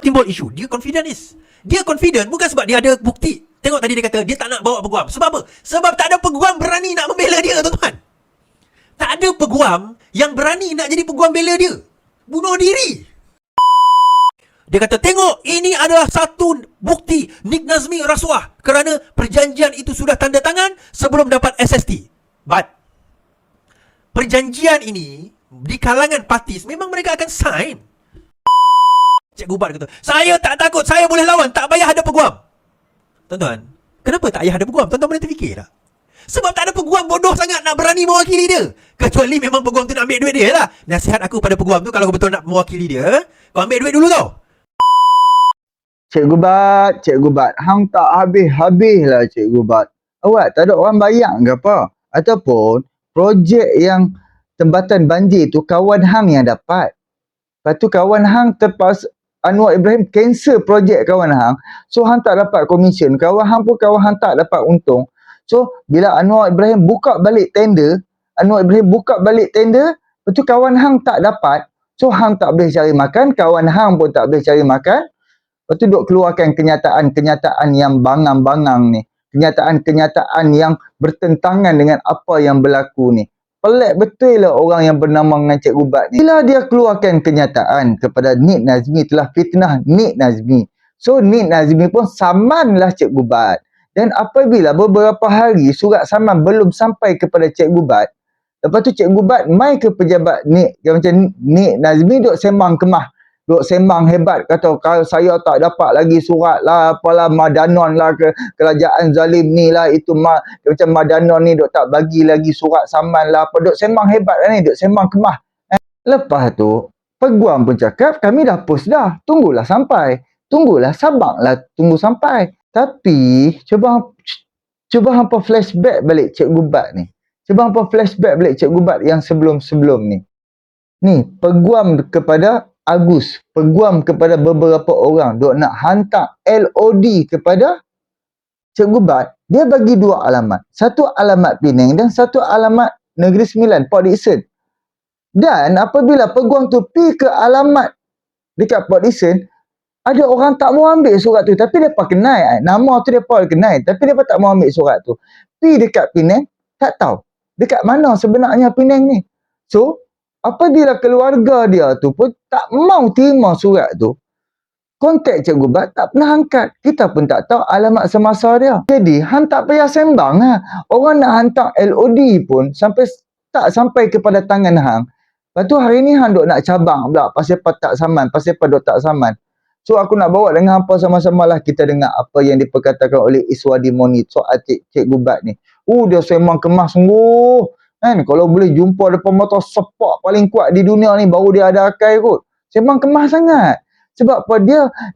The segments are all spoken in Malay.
timbul isu. Dia confident bukan sebab dia ada bukti. Tengok tadi dia kata dia tak nak bawa peguam. Sebab apa? Sebab tak ada peguam berani nak membela dia, tuan-tuan. Tak ada peguam yang berani nak jadi peguam bela dia. Bunuh diri. Dia kata, tengok, ini adalah satu bukti Nik Nazmi rasuah kerana perjanjian itu sudah tanda tangan sebelum dapat SST. But perjanjian ini di kalangan partis memang mereka akan sign. Cikgu Bat kata, saya tak takut, saya boleh lawan, tak payah ada peguam. Tuan-tuan, kenapa tak payah ada peguam? Tuan-tuan boleh terfikir tak? Sebab tak ada peguam bodoh sangat nak berani mewakili dia. Kecuali memang peguam tu nak ambil duit dia lah. Nasihat aku pada peguam tu, kalau kau betul nak mewakili dia, kau ambil duit dulu tau. Cikgu Bat, hang tak habis-habis lah Cikgu Bat. Awak tak ada orang bayang ke apa? Ataupun projek yang tembatan banjir tu kawan hang yang dapat. Lepas tu kawan hang terpaksa, Anwar Ibrahim cancel projek kawan hang. So hang tak dapat komisen. Kawan hang tak dapat untung. So bila Anwar Ibrahim buka balik tender, lepas tu kawan hang tak dapat. So hang tak boleh cari makan, kawan hang pun tak boleh cari makan. Lepas tu duk keluarkan kenyataan-kenyataan yang bangang-bangang ni. Kenyataan-kenyataan yang bertentangan dengan apa yang berlaku ni. Pelik betul lah orang yang bernama dengan Cikgu Bat ni. Bila dia keluarkan kenyataan kepada Nik Nazmi, telah fitnah Nik Nazmi. So Nik Nazmi pun samanlah Cikgu Bat. Dan apabila beberapa hari surat saman belum sampai kepada Cikgu Bat, lepas tu Cikgu Bat mai ke pejabat Nik, macam Nik Nazmi duk sembang kemah. Duk sembang hebat, kata kalau saya tak dapat lagi surat lah, apalah Madanon lah, kerajaan zalim ni lah, itu macam Madanon ni duk tak bagi lagi surat saman lah, apa duk sembang hebat lah ni, duk sembang kemah. Lepas tu peguam pun cakap kami dah post dah, tunggulah sabarlah tunggu sampai. Tapi cuba hampa flashback balik Cikgu Bat ni. Cikgu Bat yang sebelum-sebelum ni. Ni peguam kepada Agus, peguam kepada beberapa orang duk nak hantar LOD kepada Cikgu Bat. Dia bagi dua alamat. Satu alamat Penang dan satu alamat Negeri Sembilan, Port Dickson. Dan apabila peguam tu pergi ke alamat dekat Port Dickson, ada orang tak mau ambil surat tu. Tapi mereka kenal. Nama tu mereka kenal. Tapi mereka tak mau ambil surat tu. Pergi dekat Penang, tak tahu dekat mana sebenarnya Penang ni. So, apabila keluarga dia tu pun tak mau terima surat tu, kontak Cikgu Bat tak pernah angkat. Kita pun tak tahu alamat semasa dia. Jadi, hang tak payah sembang lah. Orang nak hantar LOD pun tak sampai kepada tangan hang. Lepas tu hari ni hang duk nak cabang pula pasal apa tak saman, pasal apa duk tak saman. So aku nak bawa dengan hampa sama-sama lah kita dengar apa yang diperkatakan oleh Iswadi Moni soal Cikgu Bat ni. Dia sembang kemas sungguh. Kan, kalau boleh jumpa depan mata sepak paling kuat di dunia ni baru dia ada akal kot. Sembang kemas sangat. Sebab apa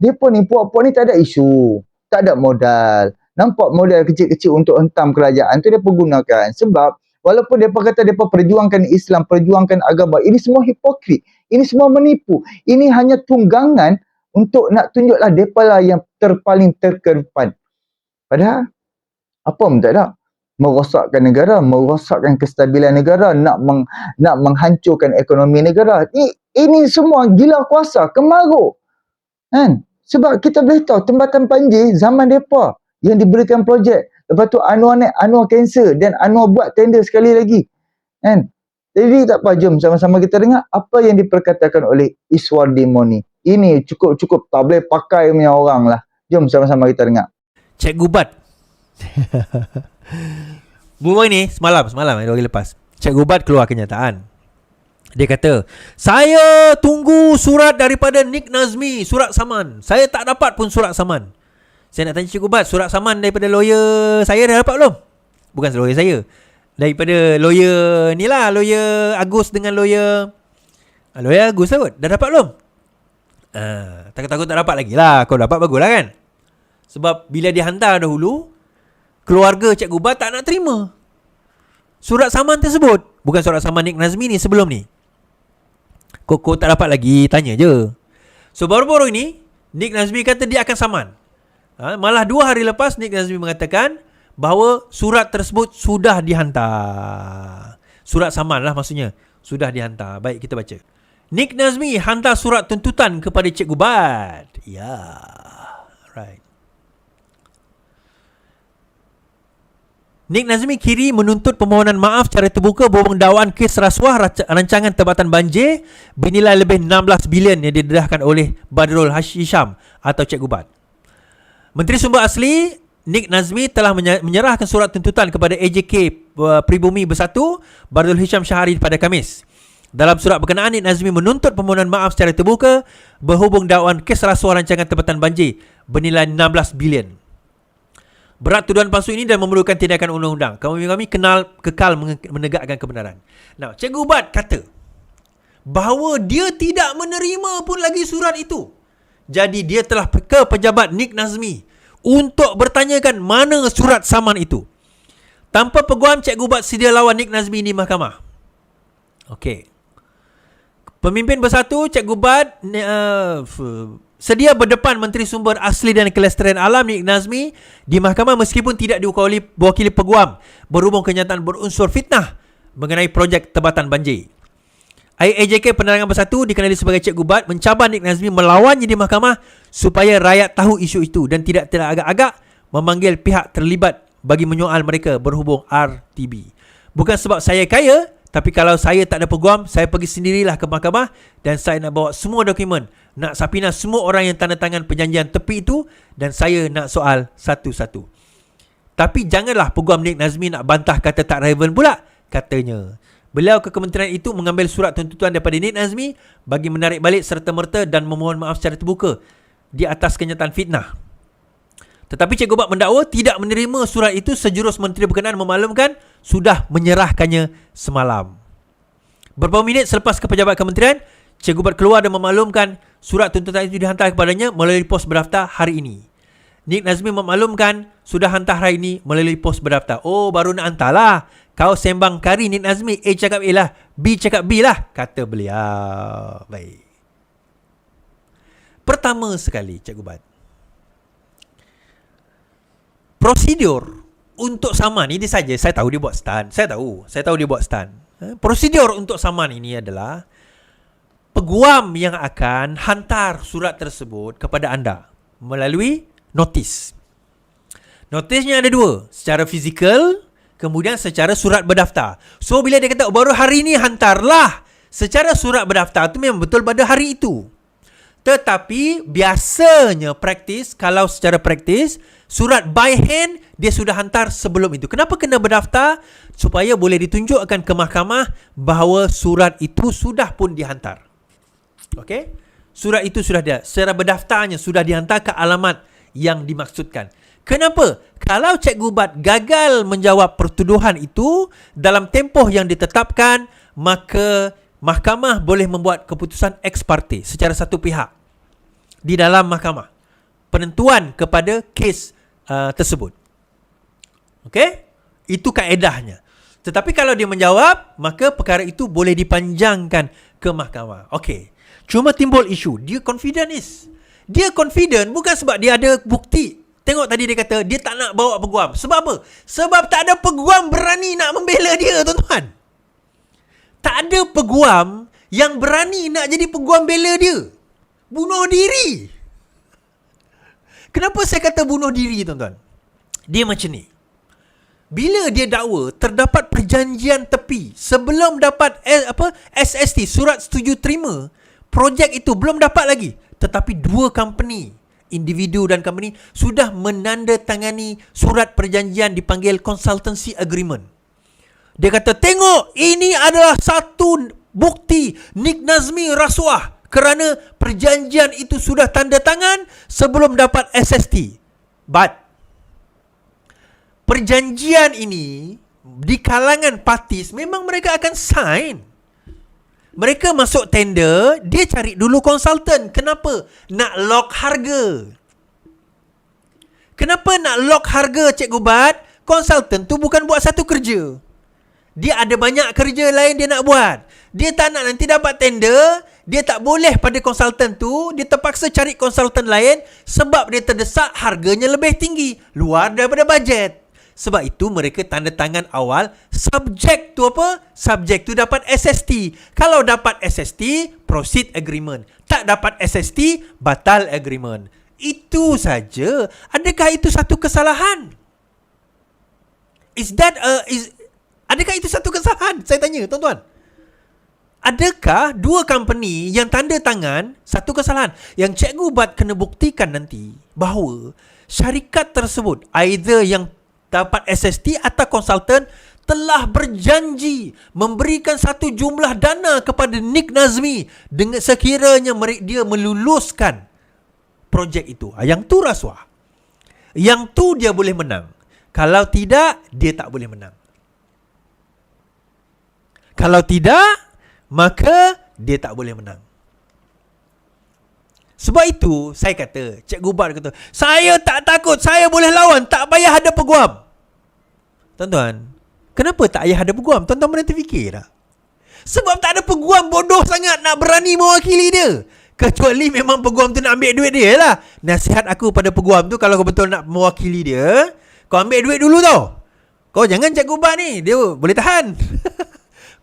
depa ni puak-puak ni tak ada isu, tak ada modal. Nampak modal kecil-kecil untuk hentam kerajaan tu depa gunakan. Sebab walaupun depa kata depa perjuangkan Islam, perjuangkan agama, ini semua hipokrit. Ini semua menipu. Ini hanya tunggangan untuk nak tunjuklah depa lah yang paling terkedepan. Padahal apa pun tak ada. Merosakkan negara, merosakkan kestabilan negara, nak menghancurkan ekonomi negara. Ini semua gila kuasa, kemaruk. Kan? Sebab kita boleh tahu tembatan banjir zaman depa yang diberikan projek. Lepas tu Anwar cancel dan Anwar buat tender sekali lagi. Kan? Jadi tak apa, jom sama-sama kita dengar apa yang diperkatakan oleh Iswadi Moni. Ini cukup tak boleh pakai punya orang lah. Jom sama-sama kita dengar. Cikgu Bat. Buat ni semalam 2 hari lepas, Cikgu Bat keluar kenyataan. Dia kata, saya tunggu surat daripada Nik Nazmi, surat saman. Saya tak dapat pun surat saman. Saya nak tanya Cikgu Bat, surat saman daripada lawyer saya dah dapat belum? Bukan lawyer saya, daripada lawyer ni lah, lawyer Agus dengan lawyer Agus lah kot. Dah dapat belum? Takut-takut tak dapat lagi lah. Kau dapat bagus lah kan. Sebab bila dia hantar dahulu, keluarga Cikgu Bat tak nak terima surat saman tersebut. Bukan surat saman Nik Nazmi ni, sebelum ni. Kau tak dapat lagi, tanya je. So baru-baru ini Nik Nazmi kata dia akan saman. Malah 2 hari lepas Nik Nazmi mengatakan bahawa surat tersebut sudah dihantar. Surat saman lah maksudnya, sudah dihantar. Baik, kita baca. Nik Nazmi hantar surat tuntutan kepada Cik Gubat. Ya, right. Nik Nazmi kiri menuntut permohonan maaf secara terbuka berhubung dakwaan kes rasuah rancangan Tempatan Banjir bernilai lebih 16 bilion yang didedahkan oleh Badrul Hisham atau Cik Gubat. Menteri Sumber Asli Nik Nazmi telah menyerahkan surat tuntutan kepada AJK Pribumi Bersatu Badrul Hisham Syahari pada Khamis. Dalam surat berkenaan, Nik Nazmi menuntut permohonan maaf secara terbuka berhubung dakwaan kes rasuah rancangan Tempatan Banjir bernilai 16 bilion. Berat tuduhan palsu ini dan memerlukan tindakan undang-undang. Kami kekal menegakkan kebenaran. Nah, Cik Gubat kata bahawa dia tidak menerima pun lagi surat itu. Jadi dia telah ke pejabat Nik Nazmi untuk bertanyakan mana surat saman itu. Tanpa peguam, Cik Gubat sedia lawan Nik Nazmi di mahkamah. Okey. Pemimpin Bersatu, Cik Gubat sedia berdepan Menteri Sumber Asli dan Kelestarian Alam Nik Nazmi di mahkamah meskipun tidak diwakili peguam berhubung kenyataan berunsur fitnah mengenai projek Tempatan Banjir. AJK Penerangan Bersatu dikenali sebagai Cik Gubat mencabar Nik Nazmi melawannya di mahkamah supaya rakyat tahu isu itu dan tidak agak-agak memanggil pihak terlibat bagi menyoal mereka berhubung RTB. Bukan sebab saya kaya, tapi kalau saya tak ada peguam, saya pergi sendirilah ke mahkamah dan saya nak bawa semua dokumen, nak sapina semua orang yang tanda tangan perjanjian tepi itu dan saya nak soal satu-satu. Tapi janganlah peguam Nik Nazmi nak bantah kata tak relevan pula, katanya. Beliau ke kementerian itu mengambil surat tuntutan daripada Nik Nazmi bagi menarik balik serta-merta dan memohon maaf secara terbuka di atas kenyataan fitnah. Tetapi Cik Gubat mendakwa tidak menerima surat itu sejurus menteri berkenaan memaklumkan sudah menyerahkannya semalam. Beberapa minit selepas ke pejabat kementerian, Cik Gubat keluar dan memaklumkan surat tuntutan itu dihantar kepadanya melalui pos berdaftar hari ini. Nik Nazmi memaklumkan sudah hantar hari ini melalui pos berdaftar. Oh, baru nak hantarlah. Kau sembang kari Nik Nazmi. A cakap A lah, B cakap B lah, kata beliau. Baik. Pertama sekali, Cik Gubat, prosedur untuk saman ini saja, saya tahu dia buat stand. Saya tahu dia buat stand. Prosedur untuk saman ini adalah peguam yang akan hantar surat tersebut kepada anda melalui notis. Notisnya ada dua, secara fizikal, kemudian secara surat berdaftar. So bila dia kata baru hari ini hantarlah, secara surat berdaftar tu memang betul pada hari itu. Tetapi biasanya kalau secara praktis surat by hand dia sudah hantar sebelum itu. Kenapa kena berdaftar? Supaya boleh ditunjukkan ke mahkamah bahawa surat itu sudah pun dihantar. Okey? Surat itu sudah dia, secara berdaftarnya sudah dihantar ke alamat yang dimaksudkan. Kenapa? Kalau Cik Gubat gagal menjawab pertuduhan itu dalam tempoh yang ditetapkan, maka mahkamah boleh membuat keputusan ex parte secara satu pihak di dalam mahkamah, penentuan kepada kes tersebut. Okey? Itu kaedahnya. Tetapi kalau dia menjawab, maka perkara itu boleh dipanjangkan ke mahkamah. Okey. Cuma timbul isu, dia confident. Dia confident bukan sebab dia ada bukti. Tengok tadi dia kata dia tak nak bawa peguam. Sebab apa? Sebab tak ada peguam berani nak membela dia, tuan-tuan. Tak ada peguam yang berani nak jadi peguam bela dia. Bunuh diri. Kenapa saya kata bunuh diri, tuan-tuan? Dia macam ni. Bila dia dakwa terdapat perjanjian tepi sebelum dapat SST, surat setuju terima, projek itu belum dapat lagi. Tetapi dua company, individu dan company, sudah menandatangani surat perjanjian dipanggil consultancy agreement. Dia kata, tengok, ini adalah satu bukti Nik Nazmi rasuah kerana perjanjian itu sudah tanda tangan sebelum dapat SST. But perjanjian ini di kalangan partis memang mereka akan sign. Mereka masuk tender, dia cari dulu konsultan. Kenapa? Nak lock harga. Kenapa nak lock harga, Cik Gubat? Konsultan tu bukan buat satu kerja. Dia ada banyak kerja lain dia nak buat. Dia tak nak nanti dapat tender, dia tak boleh pada konsultan tu, dia terpaksa cari konsultan lain sebab dia terdesak harganya lebih tinggi, luar daripada bajet. Sebab itu mereka tanda tangan awal. Subjek tu apa? Subjek tu dapat SST. Kalau dapat SST, proceed agreement. Tak dapat SST, batal agreement. Itu saja. Adakah itu satu kesalahan? Adakah itu satu kesalahan? Saya tanya, tuan-tuan. Adakah dua company yang tanda tangan satu kesalahan? Yang Cikgu Bat kena buktikan nanti bahawa syarikat tersebut, either yang dapat SST atau konsultan, telah berjanji memberikan satu jumlah dana kepada Nick Nazmi dengan sekiranya dia meluluskan projek itu. Yang tu rasuah. Yang tu dia boleh menang. Kalau tidak, dia tak boleh menang. Kalau tidak, maka dia tak boleh menang. Sebab itu saya kata, Cikgu Bat kata, saya tak takut, saya boleh lawan, tak payah ada peguam. Tuan-tuan, kenapa tak payah ada peguam? Tuan-tuan pernah terfikir tak? Sebab tak ada peguam, bodoh sangat nak berani mewakili dia. Kecuali memang peguam tu nak ambil duit dia lah. Nasihat aku pada peguam tu, kalau kau betul nak mewakili dia, kau ambil duit dulu tau. Kau jangan Cikgu Bat ni, dia boleh tahan.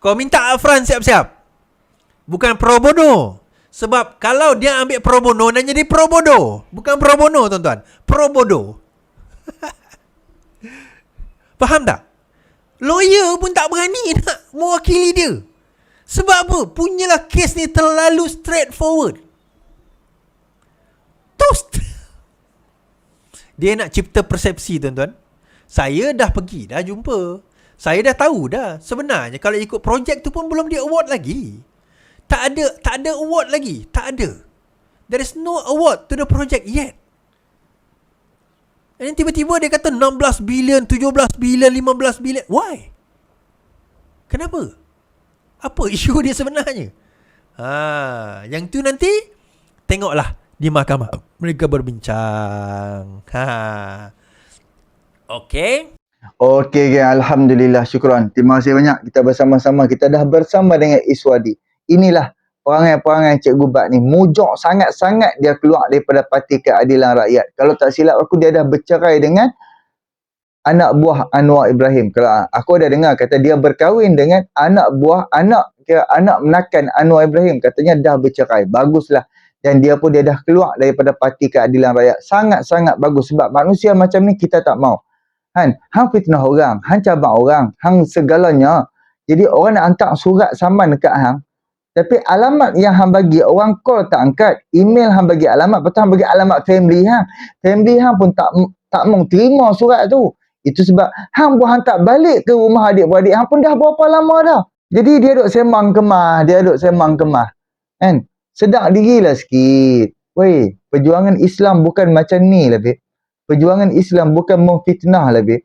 Kau minta upfront siap-siap. Bukan pro bono. Sebab kalau dia ambil pro bono, nak jadi pro bodo. Bukan pro bono, tuan-tuan. Pro bodo. Faham tak? Lawyer pun tak berani nak mewakili dia. Sebab apa? Punyalah kes ni terlalu straightforward. Toast. Dia nak cipta persepsi, tuan-tuan. Saya dah pergi, dah jumpa. Saya dah tahu dah. Sebenarnya kalau ikut projek tu pun belum dia award lagi. Tak ada award lagi. Tak ada. There is no award to the project yet. And tiba-tiba dia kata 16 bilion, 17 bilion, 15 bilion. Why? Kenapa? Apa isu dia sebenarnya? Yang tu nanti tengoklah di mahkamah. Mereka berbincang. Okay. Okey, alhamdulillah, syukran. Terima kasih banyak. Kita bersama-sama, kita dah bersama dengan Iswadi. Inilah perangai-perangai Cikgu Bat ni. Mujok sangat-sangat dia keluar daripada Parti Keadilan Rakyat. Kalau tak silap aku, dia dah bercerai dengan anak buah Anwar Ibrahim. Kalau aku ada dengar kata dia berkahwin dengan anak menakan Anwar Ibrahim. Katanya dah bercerai. Baguslah. Dan dia pun dia dah keluar daripada Parti Keadilan Rakyat. Sangat-sangat bagus. Sebab manusia macam ni kita tak mau. Hang fitnah orang, hang cabang orang, hang segalanya. Jadi orang nak hantar surat saman dekat hang. Tapi alamat yang hang bagi, orang call tak angkat. Email hang bagi alamat, lepas tu hang bagi alamat family hang. Family hang pun tak mau terima surat tu. Itu sebab hang pun hantar balik ke rumah adik-beradik hang pun dah berapa lama dah. Jadi dia duk sembang kemah, kan? Sedar dirilah sikit. Weh, perjuangan Islam bukan macam ni lah, babe. Perjuangan Islam bukan memfitnah lah, babe.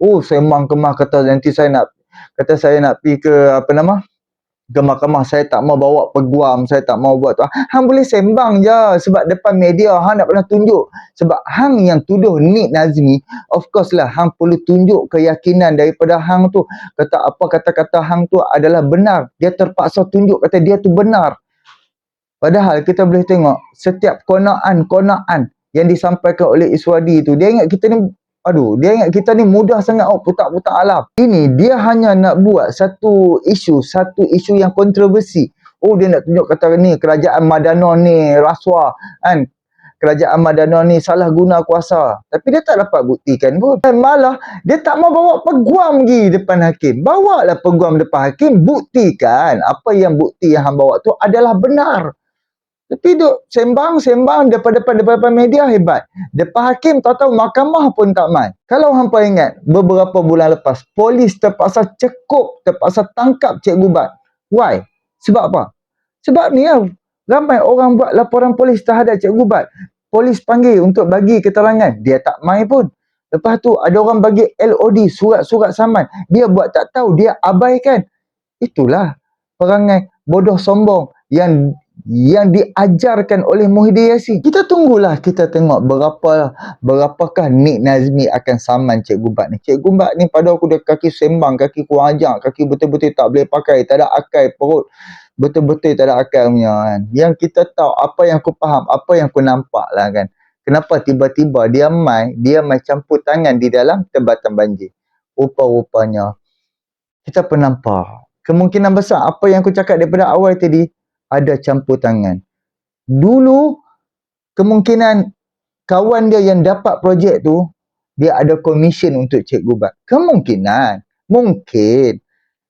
Sembang kemah, kata nanti saya nak pergi ke ke mahkamah, saya tak mau bawa peguam, saya tak mau buat tu. Hang boleh sembang je sebab depan media hang nak pernah tunjuk. Sebab hang yang tuduh Nick Nazmi, of course lah hang perlu tunjuk keyakinan daripada hang tu. Kata apa kata-kata hang tu adalah benar. Dia terpaksa tunjuk kata dia tu benar. Padahal kita boleh tengok setiap konaan yang disampaikan oleh Iswadi tu, dia ingat kita ni mudah sangat putak-putak alam. Ini dia hanya nak buat satu isu yang kontroversi. Dia nak tunjuk kata ni kerajaan Madano ni rasuah, kan? Kerajaan Madano ni salah guna kuasa. Tapi dia tak dapat buktikan pun. Dan malah dia tak mau bawa peguam pergi depan hakim. Bawalah peguam depan hakim, buktikan apa yang bukti yang hang bawa tu adalah benar. Tapi duk sembang depan media hebat. Depan hakim tahu-tahu mahkamah pun tak mai. Kalau hampa ingat beberapa bulan lepas polis terpaksa tangkap Cikgu Bat. Why? Sebab apa? Sebab ni ramai orang buat laporan polis terhadap Cikgu Bat. Polis panggil untuk bagi keterangan, dia tak mai pun. Lepas tu ada orang bagi LOD, surat-surat saman. Dia buat tak tahu, dia abaikan. Itulah perangai bodoh sombong yang diajarkan oleh Muhyiddin Yassin. Kita tunggulah, kita tengok berapakah Nick Nazmi akan saman Cikgu Bat ni. Cikgu Bat ni pada aku dia kaki sembang, kaki kurang ajar, kaki betul-betul tak boleh pakai, tak ada akal perut. Betul-betul tak ada akal punya, kan. Yang kita tahu, apa yang aku faham, apa yang aku nampak lah, kan. Kenapa tiba-tiba dia mai campur tangan di dalam tebatan banjir? Rupa-rupanya kita pernah nampak. Kemungkinan besar apa yang aku cakap daripada awal tadi ada campur tangan. Dulu kemungkinan kawan dia yang dapat projek tu dia ada komisen untuk cek gubat. Kemungkinan, mungkin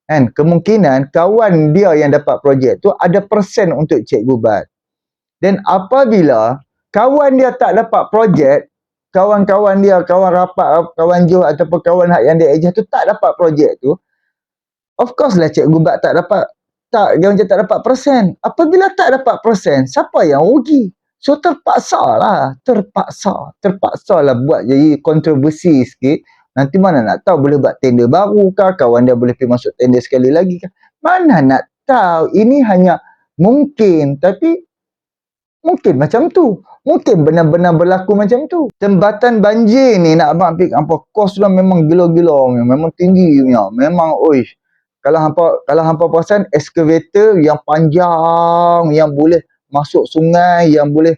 kan, kemungkinan kawan dia yang dapat projek tu ada persen untuk cek gubat. Dan apabila kawan dia tak dapat projek, kawan-kawan dia, kawan rapat, kawan jauh ataupun kawan hak yang dia ejah tu tak dapat projek tu, of course lah cik gubat tak dapat, dia macam tak dapat persen. Apabila tak dapat persen, siapa yang rugi? So terpaksa lah buat jadi kontroversi sikit. Nanti mana nak tahu boleh buat tender baru kah, kawan dia boleh pergi masuk tender sekali lagi kah? Mana nak tahu, ini hanya mungkin, tapi mungkin macam tu. Mungkin benar-benar berlaku macam tu. Jembatan banjir ni nak abang ambil apa, kos dia memang gila-gila, memang tinggi punya. Memang oish. Kalau hampa perasan excavator yang panjang yang boleh masuk sungai, yang boleh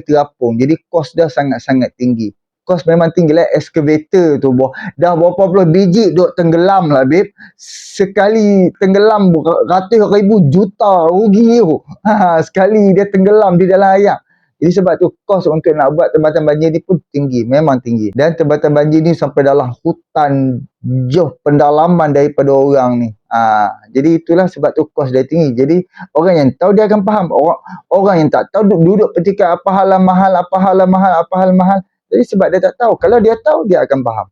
terapung. Jadi kos dia sangat-sangat tinggi. Kos memang tinggi lah excavator tu. Dah berapa puluh biji duk tenggelam lah babe. Sekali tenggelam ratus ribu juta rugi tu. Sekali dia tenggelam di dalam air. Jadi sebab tu kos untuk nak buat tempatan banjir ni pun tinggi, memang tinggi. Dan tempatan banjir ni sampai dalam hutan jauh pendalaman daripada orang ni. Jadi itulah sebab tu kos dia tinggi. Jadi orang yang tahu dia akan faham. Orang yang tak tahu duduk petikai apa hal mahal. Jadi sebab dia tak tahu. Kalau dia tahu dia akan faham.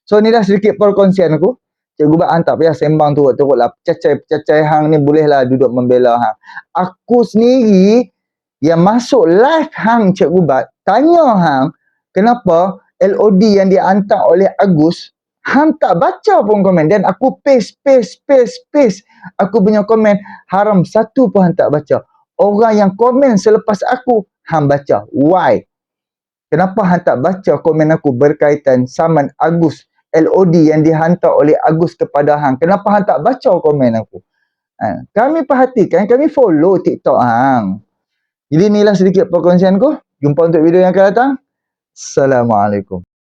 So inilah sedikit perkongsian aku. Cikgu Bat tak payah sembang turut-turut lah. Pecacai hang ni bolehlah duduk membela hang. Aku sendiri yang masuk live hang Cikgu Bat, tanya hang kenapa LOD yang dihantar oleh Agus, hang tak baca pun komen. Dan aku paste. Aku punya komen, haram satu pun hang tak baca. Orang yang komen selepas aku, hang baca. Why? Kenapa hang tak baca komen aku berkaitan saman Agus, LOD yang dihantar oleh Agus kepada hang? Kenapa hang tak baca komen aku? Kami perhatikan, kami follow TikTok hang. Jadi inilah sedikit perkongsianku. Jumpa untuk video yang akan datang. Assalamualaikum.